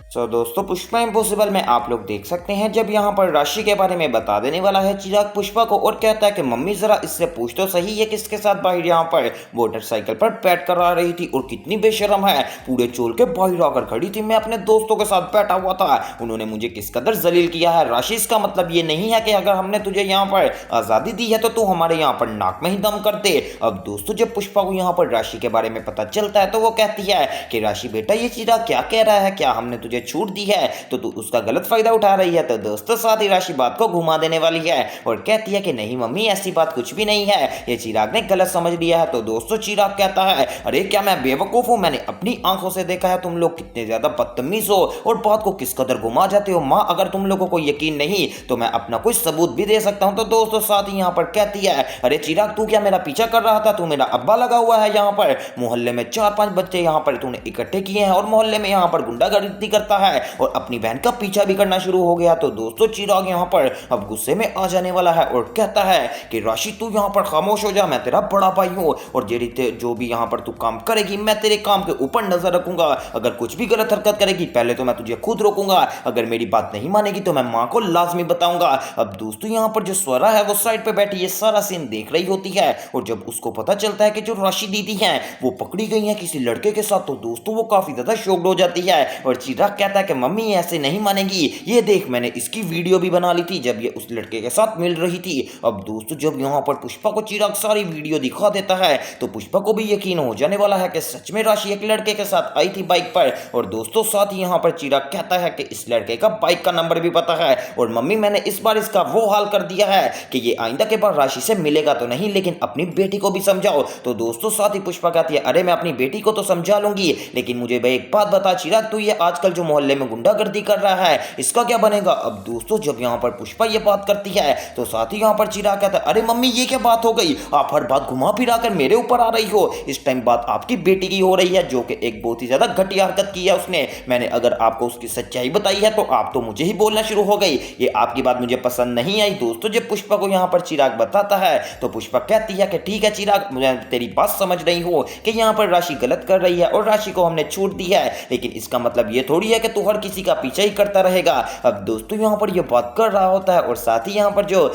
दोस्तों, पुष्पा इम्पॉसिबल में आप लोग देख सकते हैं जब यहाँ पर राशि के बारे में बता देने वाला है चिराग पुष्पा को और कहता है कि मम्मी जरा इससे पूछ तो सही ये किसके साथ बाहर यहाँ पर मोटरसाइकिल पर बैठ कर आ रही थी और कितनी बेशरम है, पूरे चोल के बाहर आकर खड़ी थी। मैं अपने दोस्तों के साथ बैठा हुआ था, उन्होंने मुझे किस कदर जलील किया है। राशि, इसका मतलब ये नहीं है कि अगर हमने तुझे यहाँ पर आज़ादी दी है तो तू हमारे यहाँ पर नाक में ही दम कर दे। अब दोस्तों, जब पुष्पा को यहाँ पर राशि के बारे में पता चलता है तो वो कहती है कि राशि बेटा, ये चिराग क्या कह रहा है, क्या हमने तुझे छूट दी है तो तू उसका गलत फायदा उठा रही है। तो दोस्तों, साथ ही राशि बात को घुमा देने वाली है और कहती है कि नहीं मम्मी, ऐसी बात कुछ भी नहीं है, ये चिराग ने गलत समझ लिया है। तो दोस्तों, चिराग कहता है अरे क्या मैं बेवकूफ हूं, मैंने अपनी आंखों से देखा है तुम लोग कितने ज्यादा बदतमीज हो और बात को किस कदर घुमा जाते हो। माँ, अगर तुम लोगों को यकीन नहीं तो मैं अपना कोई सबूत भी दे सकता हूं। तो दोस्तों, साथ ही यहाँ पर कहती है अरे चिराग, तू क्या मेरा पीछा कर रहा था, तू मेरा अब्बा लगा हुआ है यहाँ पर, मोहल्ले में 4-5 बच्चे यहाँ पर तूने इकट्ठे किए हैं और मोहल्ले में यहाँ पर गुंडागर्दी करता है और अपनी बहन का पीछा भी करना शुरू हो गया। तो दोस्तों, चिराग यहाँ पर अब गुस्से में आ जाने वाला है और कहता है कि राशि, तू यहाँ पर खामोश हो जा, मैं तेरा बड़ा भाई हूँ और जो भी यहाँ पर तू काम करेगी मैं तेरे काम के ऊपर नजर रखूंगा। अगर कुछ भी गलत हरकत करेगी पहले तो मैं तुझे खुद रोकूंगा, अगर मेरी बात नहीं मानेगी तो मैं माँ को लाजमी बताऊंगा। अब दोस्तों, यहाँ पर जो स्वरा है वो साइड पे बैठी ये सारा सीन देख रही होती है और जब उसको पता चलता है कि जो राशि दीदी है वो पकड़ी गई है किसी लड़के के साथ तो दोस्तों वो काफी ज्यादा शॉक्ड हो जाती है और चिराग कहता है कि मम्मी ऐसे नहीं मानेगी, ये देख मैंने इसकी वीडियो भी बना ली थी जब ये उस लड़के के साथ मिल रही थी। अब दोस्तों, जब यहाँ पर पुष्पा को चिराग सारी वीडियो दिखा देता है तो पुष्पा को भी यकीन हो जाने वाला है कि सच में राशि एक लड़के के साथ आई थी बाइक पर। और दोस्तों, साथ ही यहाँ पर चिराग कहता है कि इस लड़के का बाइक का नंबर भी पता है और मम्मी मैंने इस बार इसका वो हाल कर दिया है कि ये आइंदा के बाद राशि से मिलेगा तो नहीं लेकिन अपनी बेटी को भी समझाओ। तो दोस्तों, साथ ही पुष्पा कहती है अरे मैं अपनी बेटी को तो समझा लूंगी लेकिन मुझे भाई एक बात बता चिराग, तू ये आजकल जो मोहल्ले में गुंडागर्दी कर रहा है इसका क्या बनेगा। अब दोस्तों, जब यहाँ पर पुष्पा ये बात करती है तो साथ ही यहाँ पर चिराग कहता है अरे मम्मी ये क्या बात हो गई, आप हर बात घुमा फिरा कर मेरे ऊपर आ रही हो, इस टाइम बात आपकी बेटी की हो रही है जो कि एक बहुत ही ज्यादा घटिया हरकत की है उसने, मैंने अगर आपको उसकी सच्चाई बताई है तो आप तो मुझे ही बोलना शुरू हो गई, ये आपकी बात मुझे पसंद नहीं आई। दोस्तों, जब पुष्पा को यहाँ पर चिराग बताता है तो पुष्पा कहती है कि ठीक है चिराग, मैं तेरी बात समझ रही हूँ कि यहाँ पर राशि गलत कर रही है और राशि को हमने छूट दी है लेकिन इसका मतलब ये थोड़ी है कि तू हर किसी का पीछा ही करता रहेगा। अब दोस्तों, यहाँ पर ये बात कर रहा होता है और साथ ही यहाँ पर जो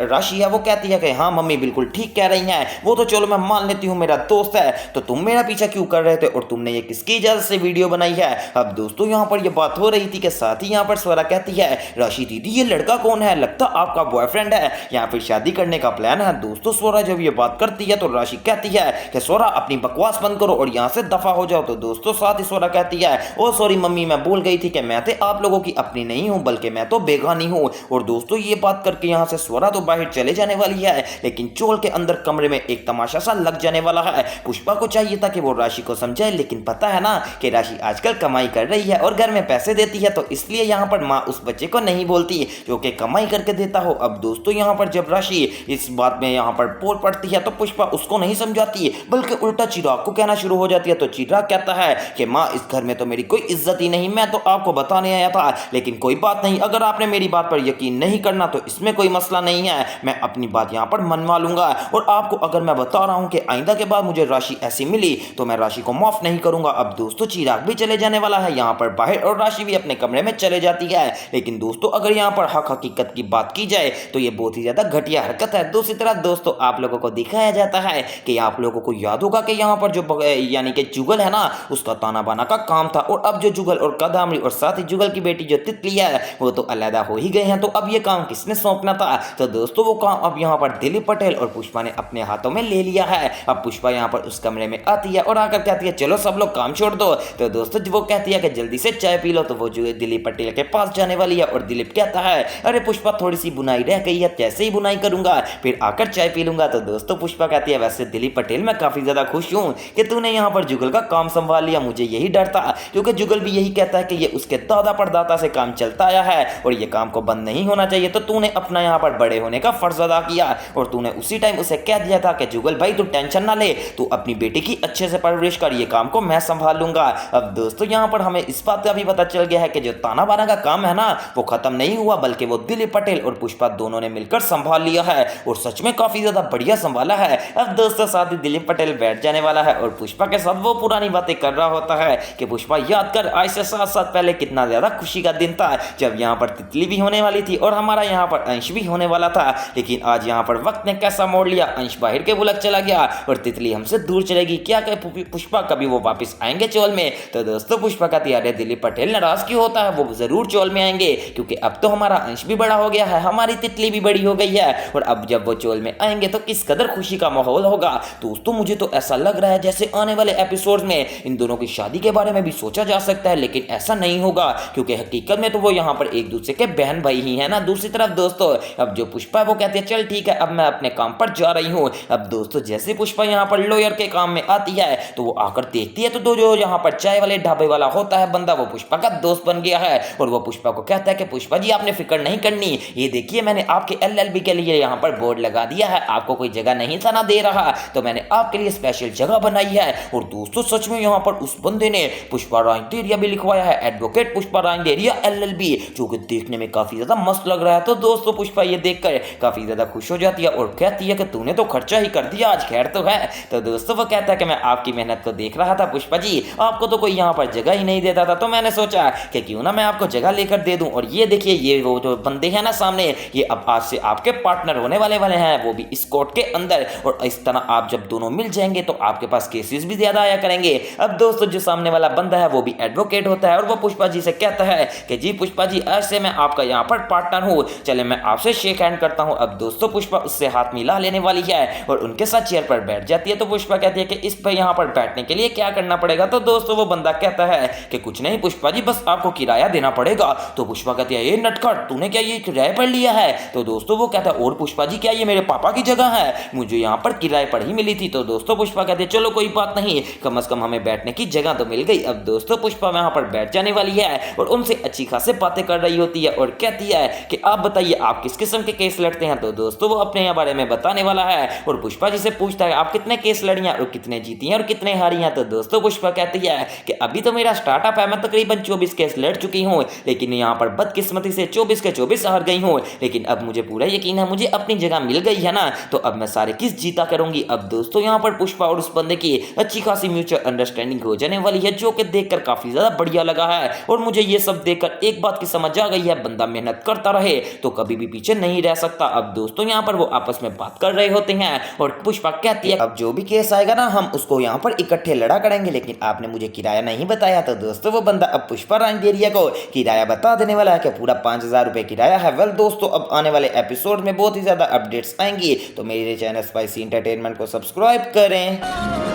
राशि है वो कहती है कि हाँ मम्मी बिल्कुल ठीक कह रही हैं, वो तो चलो मैं मान लेती हूँ मेरा दोस्त है, तो तुम मेरा पीछा क्यों कर रहे थे और तुमने ये किसकी इजाजत से वीडियो बनाई है। अब दोस्तों, यहाँ पर ये बात हो रही थी कि साथ ही यहाँ पर स्वरा कहती है राशि दीदी ये लड़का कौन है, लगता आपका बॉयफ्रेंड है या फिर शादी करने का प्लान है। दोस्तों, स्वरा जब ये बात करती है तो राशि कहती है कि स्वरा अपनी बकवास बंद करो और यहाँ से दफा हो जाओ। तो दोस्तों, साथ ही स्वरा कहती है ओ सॉरी मम्मी, मैं भूल गई थी कि मैं तो आप लोगों की अपनी नहीं हूँ बल्कि मैं तो बेगानी हूँ। और दोस्तों, ये बात करके यहाँ से स्वरा तो बाहर चले जाने वाली है लेकिन चोल के अंदर कमरे में एक तमाशा सा लग जाने वाला है। पुष्पा को चाहिए था कि वो राशि को समझाए लेकिन पता है ना कि राशि आजकल कमाई कर रही है और घर में पैसे देती है तो इसलिए यहाँ पर माँ उस बच्चे को नहीं बोलती जो कि कमाई करके देता हो। अब दोस्तों, यहाँ पर जब राशि इस बात में यहाँ पर बोल पड़ती है तो पुष्पा उसको नहीं समझाती बल्कि उल्टा चिराग को कहना शुरू हो जाती है। तो चिराग कहता है कि माँ इस घर में तो मेरी कोई इज्जत ही नहीं, मैं तो आपको बताने आया था लेकिन कोई बात नहीं, अगर आपने मेरी बात पर यकीन नहीं करना तो इसमें कोई मसला नहीं है, मैं अपनी बात यहाँ पर मनवा लूंगा और आपको अगर मैं बता रहा हूँ कि आइंदा के बाद मुझे राशि ऐसी मिली तो मैं राशि को माफ नहीं करूंगा। अब दोस्तों, चिराग भी चले जाने वाला है यहाँ पर बाहर और राशि भी अपने कमरे में चले जाती है। लेकिन दोस्तों, अगर यहाँ पर हक हकीकत की बात की जाए तो ये बहुत ही ज्यादा घटिया हरकत है। दूसरी तरफ दोस्तों, आप लोगों को दिखाया जाता है कि आप लोगों को याद होगा कि यहाँ पर जो यानी कि जुगल है ना उसका ताना बाना का काम था और अब जो जुगल और कदामरी और साथ ही जुगल की बेटी जो तितली है वो तो अलहदा हो ही गए हैं, तो अब ये काम किसने सौंपना था। तो दोस्तों, वो काम अब यहाँ पर दिलीप पटेल और पुष्पा ने अपने हाथों में ले लिया है। अब पुष्पा यहाँ पर उस कमरे में आती है और आकर कहती है चलो सब लोग काम छोड़ दो। तो दोस्तों, वो कहती है कि जल्दी से चाय पी लो। तो वो जो दिलीप पटेल के पास जाने वाली है और दिलीप कहता है अरे पुष्पा थोड़ी सी बुनाई रह गई है, जैसे ही बुनाई करूंगा फिर आकर चाय पी लूंगा। तो दोस्तों, पुष्पा कहती है वैसे दिलीप पटेल मैं काफी ज्यादा खुश हूँ कि तूने यहाँ पर जुगल का काम संभाल लिया, मुझे यही डर था क्योंकि जुगल भी यही कहता है कि ये उसके दादा परदादा से काम चलता आया है और ये काम को बंद नहीं होना चाहिए, तो तूने अपना यहाँ पर बड़े होने का फर्ज अदा किया और तूने उसी टाइम उसे कह दिया था कि जुगल भाई तू टेंशन ना ले, तू अपनी बेटी की अच्छे से परवरिश कर, ये काम को मैं संभाल लूंगा। अब दोस्तों, यहाँ पर हमें इस बात का भी पता चल गया है कि जो ताना बाना का काम है ना वो खत्म नहीं हुआ बल्कि वो दिलीप पटेल और पुष्पा दोनों ने मिलकर संभाल लिया है और सच में काफी ज्यादा बढ़िया संभाला है। अब दोस्तों, साथ ही दिलीप पटेल बैठ जाने वाला है और पुष्पा के साथ वो पुरानी बातें कर रहा होता है कि पुष्पा याद कर आज से 7 साल पहले कितना ज़्यादा खुशी का दिन था जब यहाँ पर तितली भी होने वाली थी और हमारा यहाँ पर अंश भी होने वाला था। लेकिन आज यहाँ पर वक्त ने कैसा मोड़ लिया, अंश बाहर के मुल्क चला गया और तितली हमसे दूर चलेगी। क्या कहे पुष्पा कभी वो वापस आएंगे चोल में? तो दोस्तों पुष्पा का अरे दिलीप पटेल नाराज क्यों होता है, वो जरूर चोल में आएंगे क्योंकि अब तो हमारा अंश भी बड़ा हो गया है, हमारी तितली भी बड़ी हो गई है और अब जब वो चोल में आएंगे तो किस कदर खुशी का माहौल होगा। दोस्तों मुझे तो ऐसा लग रहा है जैसे आने वाले एपिसोड में इन दोनों की शादी के बारे में भी सोचा जा सकता है, लेकिन ऐसा नहीं होगा क्योंकि हकीकत में तो वो यहाँ पर एक दूसरे के बहन भाई ही है ना। दूसरी तरफ दोस्तों अब जो पुष्पा है वो कहती है चल ठीक है अब मैं अपने काम पर जा रही हूँ। अब दोस्तों जैसे पुष्पा यहाँ पर लॉयर के काम में आती है तो वो आकर देखती है तो जो यहाँ पर चाय वाले ढाबे वाला होता है बंदा वो पुष्पा का दोस्त बन गया है और वो पुष्पा को कहता है कि पुष्पा जी आपने फिक्र नहीं करनी, ये देखिए मैंने आपके एलएलबी के लिए यहाँ पर बोर्ड लगा दिया है, आपको कोई जगह नहीं था ना दे रहा तो मैंने आपके लिए स्पेशल जगह बनाई है। और दोस्तों सच में यहाँ पर उस बंदे ने पुष्पा रांदेरिया भी लिखवाया है, एडवोकेट पुष्पा रांदेरिया एलएलबी, जो कि देखने में काफी ज्यादा मस्त लग रहा है। तो दोस्तों पुष्पा ये देखकर काफी ज्यादा खुश हो जाती है और कहती है कि तूने तो खर्चा ही कर दिया आज, खैर तो है। तो दोस्तों वो कहता है कि मैं आपकी मेहनत को देख रहा था पुष्पा जी, आपको तो कोई यहाँ पर जगह ही नहीं देता था तो मैंने सोचा कि क्यों ना मैं आपको जगह लेकर दे दूं। और ये देखिए ये वो जो बंदे हैं ना सामने, ये अब आज से आपके पार्टनर होने वाले हैं, वो भी इस कोर्ट के अंदर। और इस तरह आप जब दोनों मिल जाएंगे तो आपके पास केसेस भी ज्यादा आया करेंगे। अब दोस्तों जो सामने वाला बंदा है वो भी एडवोकेट होता है और वो पुष्पा जी से कहता है कि जी पुष्पा जी आज से मैं आपका यहाँ पर पार्टनर हूँ, चले मैं आपसे शेक हैंड करता हूँ। अब दोस्तों पुष्पा उससे हाथ मिला लेने वाली है और उनके साथ चेयर पर बैठ जाती है। तो पुष्पा कहती है कि इस पर यहाँ पर बैठने के लिए क्या करना पड़ेगा? तो दोस्तों वो बंदा कहता है कि कुछ नहीं पुष्पा जी बस आपको किराया देना पड़ेगा। तो पुष्पा कहती है ये नटखट तूने क्या ये किराए पर लिया है? तो दोस्तों वो कहता है और पुष्पा जी क्या ये मेरे पापा की जगह है, मुझे यहाँ पर किराए पर ही मिली थी। तो दोस्तों पुष्पा कहती है चलो कोई बात नहीं, कम से कम हमें बैठने की जगह तो मिल गई। अब दोस्तों पुष्पा वहाँ पर बैठ जाने वाली है और उनसे अच्छी खासी बातें कर रही होती है और कहती है कि आप बताइए आप किस किस्म के केस लड़ते हैं? तो दोस्तों वो अपने बारे में बताने वाला है और पुष्पा जी से पूछता है आप कितने केस लड़ी हैं और कितने जीती हैं और कितने हारी हैं? तो दोस्तों पुष्पा कहती है कि अभी तो मेरा स्टार्टअप है, मैं तकरीबन 24 केस लड़ चुकी हूँ, लेकिन यहाँ पर बदकिस्मती से 24 के 24 हार गई हूँ, लेकिन अब मुझे पूरा यकीन है मुझे अपनी जगह मिल गई है ना, तो अब मैं सारे केस जीता करूंगी। अब दोस्तों यहाँ पर पुष्पा और उस बंदे की अच्छी खासी म्यूचुअल अंडरस्टैंडिंग हो जाने वाली है, जो कि देखकर काफी ज्यादा बढ़िया लगा है। और मुझे ये सब देखकर एक बात की समझ आ गई है, बंदा मेहनत करता रहे तो कभी भी पीछे नहीं रह सकता। अब दोस्तों यहाँ पर वो आपस में बात कर रहे होते हैं और पुष्पा कहती है अब जो भी केस आएगा ना हम उसको यहाँ पर इकट्ठे लड़ा करेंगे, लेकिन आपने मुझे किराया नहीं बताया। तो दोस्तों वो बंदा अब पुष्पा रांदेरिया को किराया बता देने वाला है कि पूरा 5000 रुपए किराया है। वेल दोस्तों अब आने वाले एपिसोड में बहुत ही ज्यादा अपडेट्स आएंगी, तो मेरे चैनल स्पाइसी एंटरटेनमेंट को सब्सक्राइब करें।